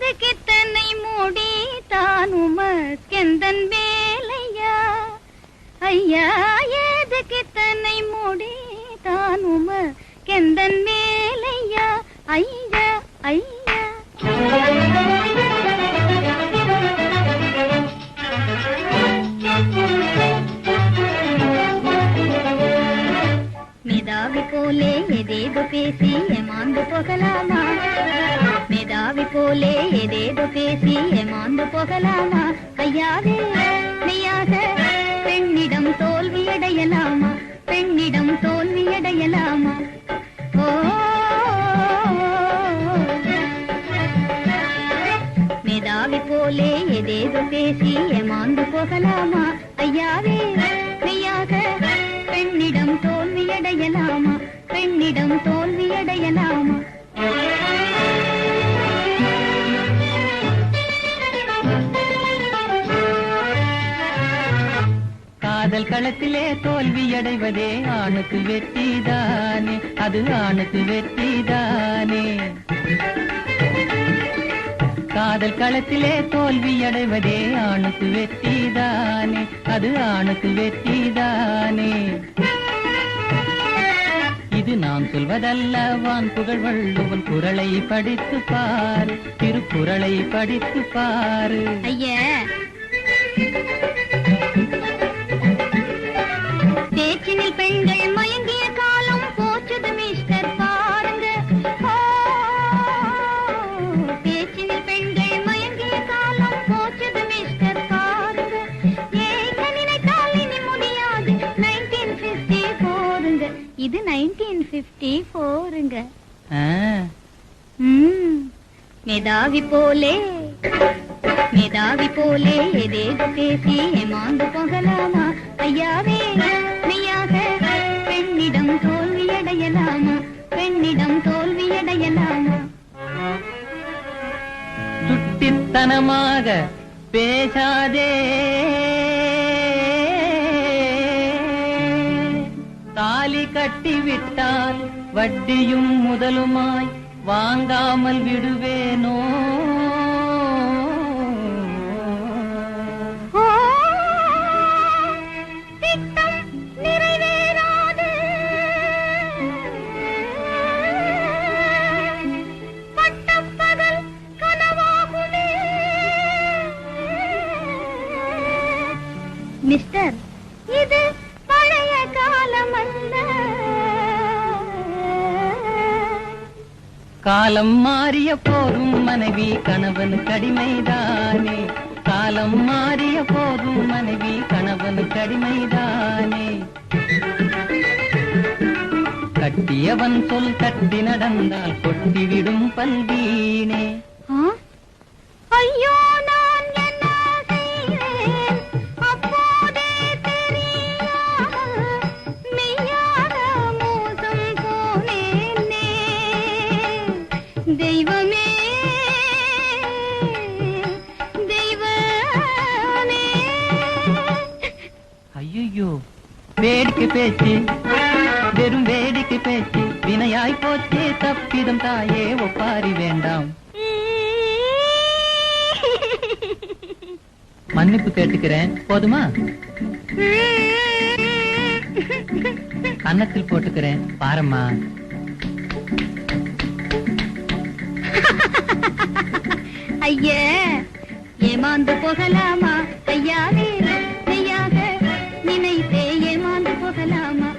ஏதுக்கித்தனை மூடி தானுமக்கெந்தன் வேலையா ஐயா ஏதுக்கித்தனை மூடி தானுமக்கெந்தன் வேலையா ஐயா ஐயா மேதாவி போலே எதேதோ பேசி ஏமாந்து போகலாமா மேதாவி போலே எதேதோ பேசி ஏமாந்து போகலாமா ஐயாவே மெய்யாக பெண்ணிடம் தோல்வியடையலாமா பெண்ணிடம் தோல்வியடையலாமா ஓ மேதாவி போலே எதேதோ பேசி ஏமாந்து போகலாமா ஐயாவே மெய்யாக பெண்ணிடம் தோல்வியடையலாமா பெண்ணிடம் தோல்வியடையலாமா காதல் களத்திலே தோல்வியடைவதே ஆணுக்கு வெற்றிதானே அது ஆணுக்கு வெற்றிதானே காதல் களத்திலே தோல்வியடைவதே ஆணுக்கு வெற்றிதானே அது ஆணுக்கு வெற்றிதானே இது நான் சொல்வதல்ல வான் புகழ் வள்ளுவன் குறளை படித்து பாரு திருக்குறளை படித்து பாரு ஐயா பேச்சினில் பெண்கள் மயங்கிய காலம் போச்சுது மிஸ்டர் பாருங்க பேச்சினில் பெண்கள் மயங்கிய காலம் போச்சுது மிஸ்டர் பாருங்க ஏக நினைத்தால் இனி முடியாது 1954ங்க இது 1954ங்க மேதாவி போலே எதேதோ பேசி ஏமாந்து போகலாமா ஐயாவே மெய்யாக பெண்ணிடம் தோல்வியடையலாமா பெண்ணிடம் தோல்வியடையலாமா சுட்டித்தனமாக பேசாதே தாலி கட்டிவிட்டால் வட்டியும் முதலுமாய் வாங்காமல் விடுவேனோ மிஸ்டர் இது பழைய காலம் அல்ல காலம் மாறிய போதும் மனைவி கணவன் கடிமைதானே காலம் மாறிய போதும் மனைவி கணவன் கடிமைதானே கட்டியவன் சொல் தட்டி நடந்தால் கொட்டிவிடும் பல்வீனே ஐயோ நான் என்ன செய்வேன் அப்போதே தெரியாமல் மெய்யாக மோசம் போனேனே தெய்வமே தெய்வமே ஐயோ வேடிக்கை பேச்சு வெறும் வேடிக்கை பேச்சு வினையாய் போச்சே தப்பிதம் தாயே ஒப்பாரி வேண்டாம் மன்னிப்பு கேட்டுக்கிறேன் போதுமா கன்னத்தில் போட்டுக்கிறேன் பாரம்மா ஐயா ஏமாந்து போகலாமா ஐயாவே மெய்யாக நினைத்தே ஏமாந்து போகலாமா